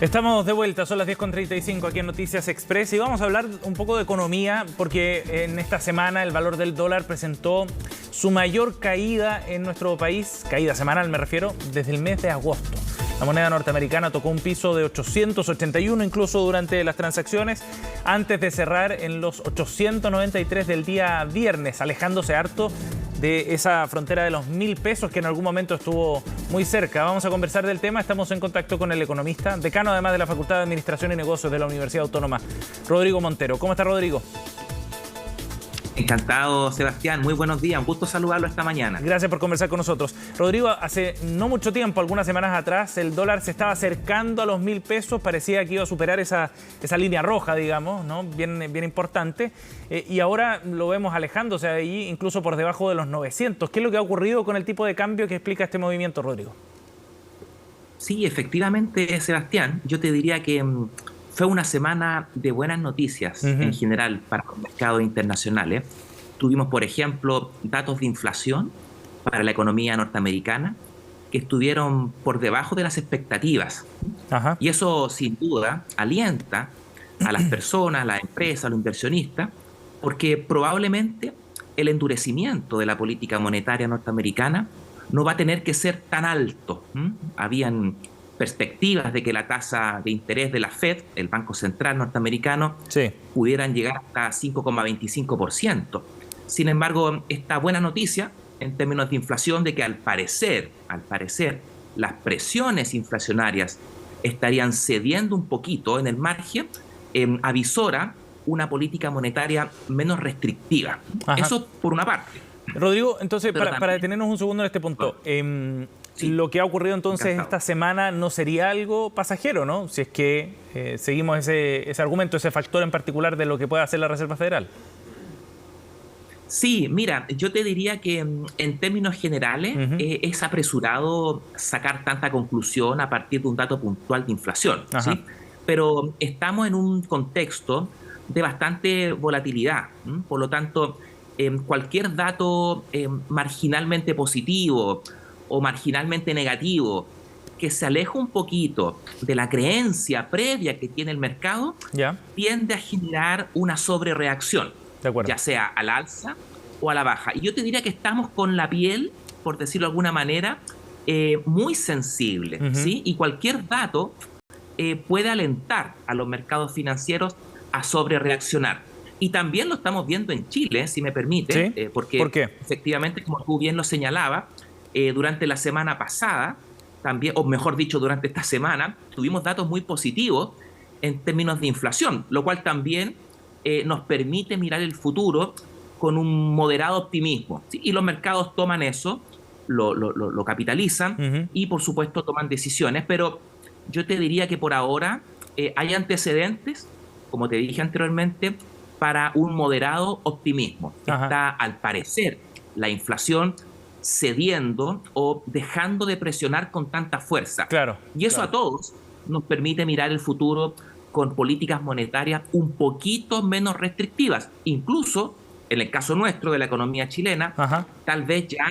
Estamos de vuelta, son las 10:35 aquí en Noticias Express y vamos a hablar un poco de economía porque en esta semana el valor del dólar presentó su mayor caída en nuestro país, caída semanal me refiero, desde el mes de agosto. La moneda norteamericana tocó un piso de 881 incluso durante las transacciones, antes de cerrar en los 893 del día viernes, alejándose harto de esa frontera de los 1.000 pesos que en algún momento estuvo muy cerca. Vamos a conversar del tema, estamos en contacto con el economista, decano además de la Facultad de Administración y Negocios de la Universidad Autónoma, Rodrigo Montero. ¿Cómo está, Rodrigo? Encantado, Sebastián. Muy buenos días. Un gusto saludarlo esta mañana. Gracias por conversar con nosotros. Rodrigo, hace no mucho tiempo, algunas semanas atrás, el dólar se estaba acercando a los 1.000 pesos. Parecía que iba a superar esa línea roja, digamos, ¿no? Bien importante. Y ahora lo vemos alejándose de allí, incluso por debajo de los 900. ¿Qué es lo que ha ocurrido con el tipo de cambio que explica este movimiento, Rodrigo? Sí, efectivamente, Sebastián. Yo te diría que fue una semana de buenas noticias en general para los mercados internacionales. Tuvimos, por ejemplo, datos de inflación para la economía norteamericana que estuvieron por debajo de las expectativas. Ajá. Y eso, sin duda, alienta a las personas, a las empresas, a los inversionistas, porque probablemente el endurecimiento de la política monetaria norteamericana no va a tener que ser tan alto. Habían perspectivas de que la tasa de interés de la Fed, el Banco Central norteamericano, pudieran llegar hasta 5,25%. Sin embargo, esta buena noticia en términos de inflación de que al parecer, las presiones inflacionarias estarían cediendo un poquito en el margen, avisora una política monetaria menos restrictiva. Ajá. Eso por una parte. Rodrigo, entonces, para detenernos un segundo en este punto, sí, lo que ha ocurrido entonces esta semana no sería algo pasajero, ¿no? Si es que seguimos ese argumento, ese factor en particular de lo que puede hacer la Reserva Federal. Sí, mira, yo te diría que en términos generales es apresurado sacar tanta conclusión a partir de un dato puntual de inflación, ¿sí? Pero estamos en un contexto de bastante volatilidad, por lo tanto, cualquier dato marginalmente positivo o marginalmente negativo que se aleja un poquito de la creencia previa que tiene el mercado, tiende a generar una sobrereacción, ya sea al alza o a la baja. Y yo te diría que estamos con la piel, por decirlo de alguna manera, muy sensible, ¿sí? Y cualquier dato puede alentar a los mercados financieros a sobrereaccionar. Y también lo estamos viendo en Chile, si me permite, ¿Sí? porque ¿Por qué? Efectivamente, como tú bien lo señalabas, durante la semana pasada, también, o mejor dicho, durante esta semana, tuvimos datos muy positivos en términos de inflación, lo cual también nos permite mirar el futuro con un moderado optimismo, ¿sí? Y los mercados toman eso, lo capitalizan y, por supuesto, toman decisiones. Pero yo te diría que por ahora hay antecedentes, como te dije anteriormente, para un moderado optimismo. Está, al parecer, la inflación cediendo o dejando de presionar con tanta fuerza. Y eso a todos nos permite mirar el futuro con políticas monetarias un poquito menos restrictivas. Incluso, en el caso nuestro de la economía chilena, tal vez ya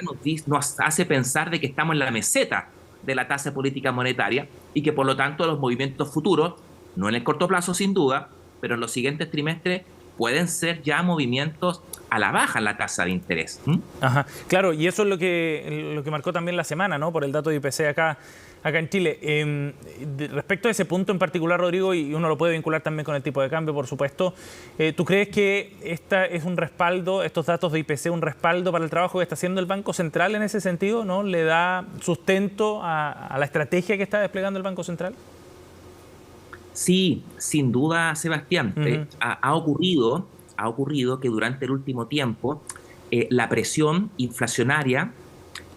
nos hace pensar de que estamos en la meseta de la tasa de política monetaria y que por lo tanto los movimientos futuros, no en el corto plazo sin duda, pero en los siguientes trimestres pueden ser ya movimientos a la baja en la tasa de interés. Claro, y eso es lo que marcó también la semana, ¿no? Por el dato de IPC acá en Chile. Respecto a ese punto en particular, Rodrigo, y uno lo puede vincular también con el tipo de cambio, por supuesto, ¿tú crees que esta es un respaldo, estos datos de IPC, un respaldo para el trabajo que está haciendo el Banco Central en ese sentido, ¿no? ¿Le da sustento a la estrategia que está desplegando el Banco Central? Sí, sin duda, Sebastián. Ha ocurrido que durante el último tiempo la presión inflacionaria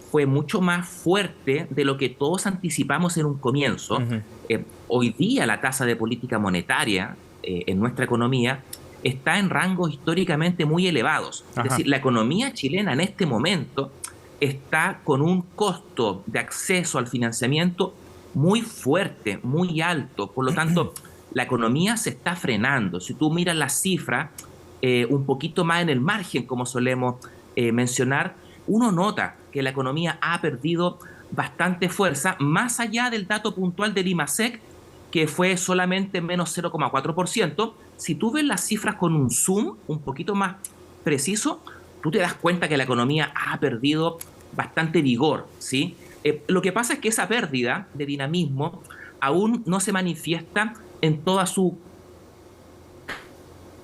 fue mucho más fuerte de lo que todos anticipamos en un comienzo. Hoy día la tasa de política monetaria en nuestra economía está en rangos históricamente muy elevados. Es decir, la economía chilena en este momento está con un costo de acceso al financiamiento muy fuerte, muy alto. Por lo tanto, la economía se está frenando. Si tú miras las cifras un poquito más en el margen, como solemos mencionar, uno nota que la economía ha perdido bastante fuerza, más allá del dato puntual del IMASEC, que fue solamente menos 0,4%. Si tú ves las cifras con un zoom un poquito más preciso, tú te das cuenta que la economía ha perdido bastante vigor, ¿sí? Lo que pasa es que esa pérdida de dinamismo aún no se manifiesta en toda su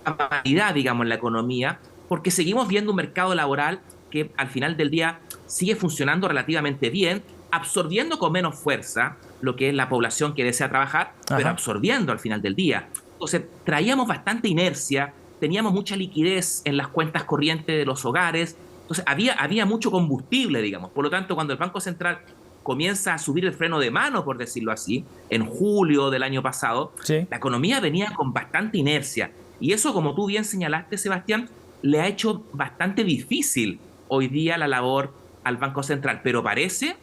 capacidad, digamos, en la economía, porque seguimos viendo un mercado laboral que al final del día sigue funcionando relativamente bien, absorbiendo con menos fuerza lo que es la población que desea trabajar, pero absorbiendo al final del día. Entonces, traíamos bastante inercia, teníamos mucha liquidez en las cuentas corrientes de los hogares, entonces había mucho combustible, digamos. Por lo tanto, cuando el Banco Central comienza a subir el freno de mano, por decirlo así, en julio del año pasado, la economía venía con bastante inercia. Y eso, como tú bien señalaste, Sebastián, le ha hecho bastante difícil hoy día la labor al Banco Central. Pero parece,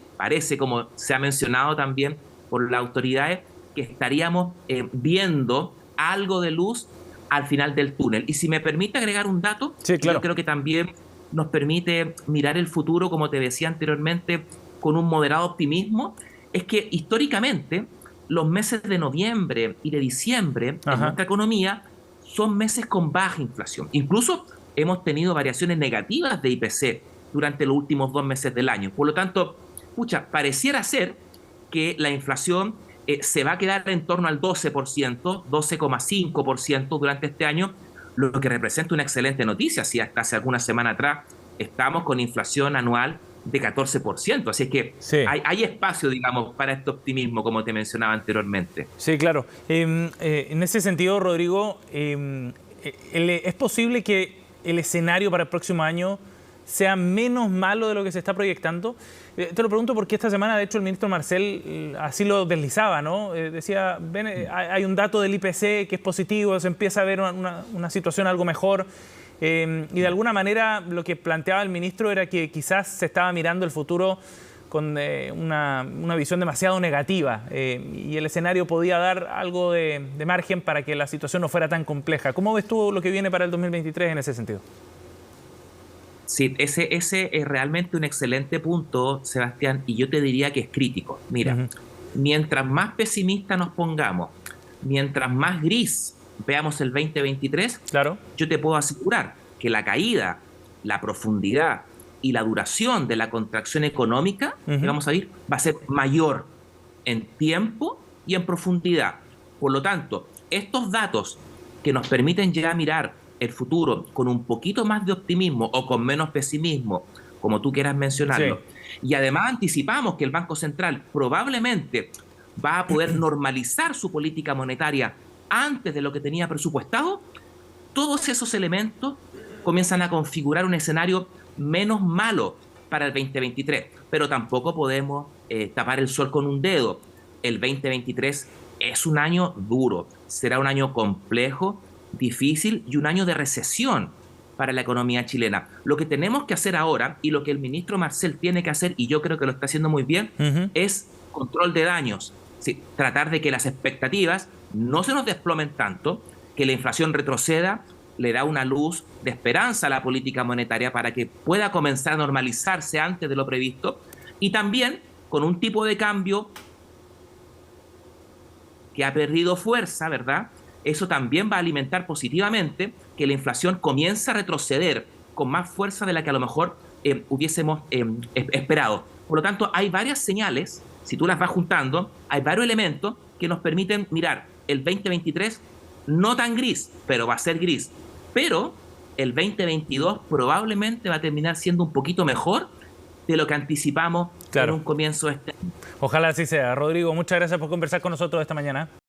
como se ha mencionado también por las autoridades, que estaríamos viendo algo de luz al final del túnel. Y si me permite agregar un dato, yo creo que también nos permite mirar el futuro, como te decía anteriormente, con un moderado optimismo, es que históricamente los meses de noviembre y de diciembre en nuestra economía son meses con baja inflación. Incluso hemos tenido variaciones negativas de IPC durante los últimos 2 meses del año. Por lo tanto, pareciera ser que la inflación se va a quedar en torno al 12%, 12,5% durante este año, lo que representa una excelente noticia. Si hasta hace alguna semana atrás estamos con inflación anual de 14%. Así que hay espacio, digamos, para este optimismo, como te mencionaba anteriormente. Sí, claro. En ese sentido, Rodrigo, ¿es posible que el escenario para el próximo año sea menos malo de lo que se está proyectando? Te lo pregunto porque esta semana, de hecho, el ministro Marcel así lo deslizaba, ¿no? Decía, hay un dato del IPC que es positivo, se empieza a ver una situación algo mejor. Y de alguna manera lo que planteaba el ministro era que quizás se estaba mirando el futuro con una visión demasiado negativa y el escenario podía dar algo de margen para que la situación no fuera tan compleja. ¿Cómo ves tú lo que viene para el 2023 en ese sentido? Sí, ese es realmente un excelente punto, Sebastián, y yo te diría que es crítico. Mira, mientras más pesimista nos pongamos, mientras más gris veamos el 2023, yo te puedo asegurar que la caída, la profundidad y la duración de la contracción económica que vamos a vivir va a ser mayor en tiempo y en profundidad. Por lo tanto, estos datos que nos permiten ya mirar el futuro con un poquito más de optimismo o con menos pesimismo, como tú quieras mencionarlo, y además anticipamos que el Banco Central probablemente va a poder normalizar su política monetaria antes de lo que tenía presupuestado, todos esos elementos comienzan a configurar un escenario menos malo para el 2023. Pero tampoco podemos tapar el sol con un dedo. El 2023 es un año duro, será un año complejo, difícil y un año de recesión para la economía chilena. Lo que tenemos que hacer ahora y lo que el ministro Marcel tiene que hacer, y yo creo que lo está haciendo muy bien, es control de daños. Sí, tratar de que las expectativas no se nos desplomen tanto, que la inflación retroceda, le da una luz de esperanza a la política monetaria para que pueda comenzar a normalizarse antes de lo previsto, y también con un tipo de cambio que ha perdido fuerza, ¿verdad? Eso también va a alimentar positivamente que la inflación comience a retroceder con más fuerza de la que a lo mejor hubiésemos esperado. Por lo tanto, hay varias señales, si tú las vas juntando, hay varios elementos que nos permiten mirar el 2023 no tan gris, pero va a ser gris. Pero el 2022 probablemente va a terminar siendo un poquito mejor de lo que anticipamos en un comienzo de este año. Ojalá así sea. Rodrigo, muchas gracias por conversar con nosotros esta mañana.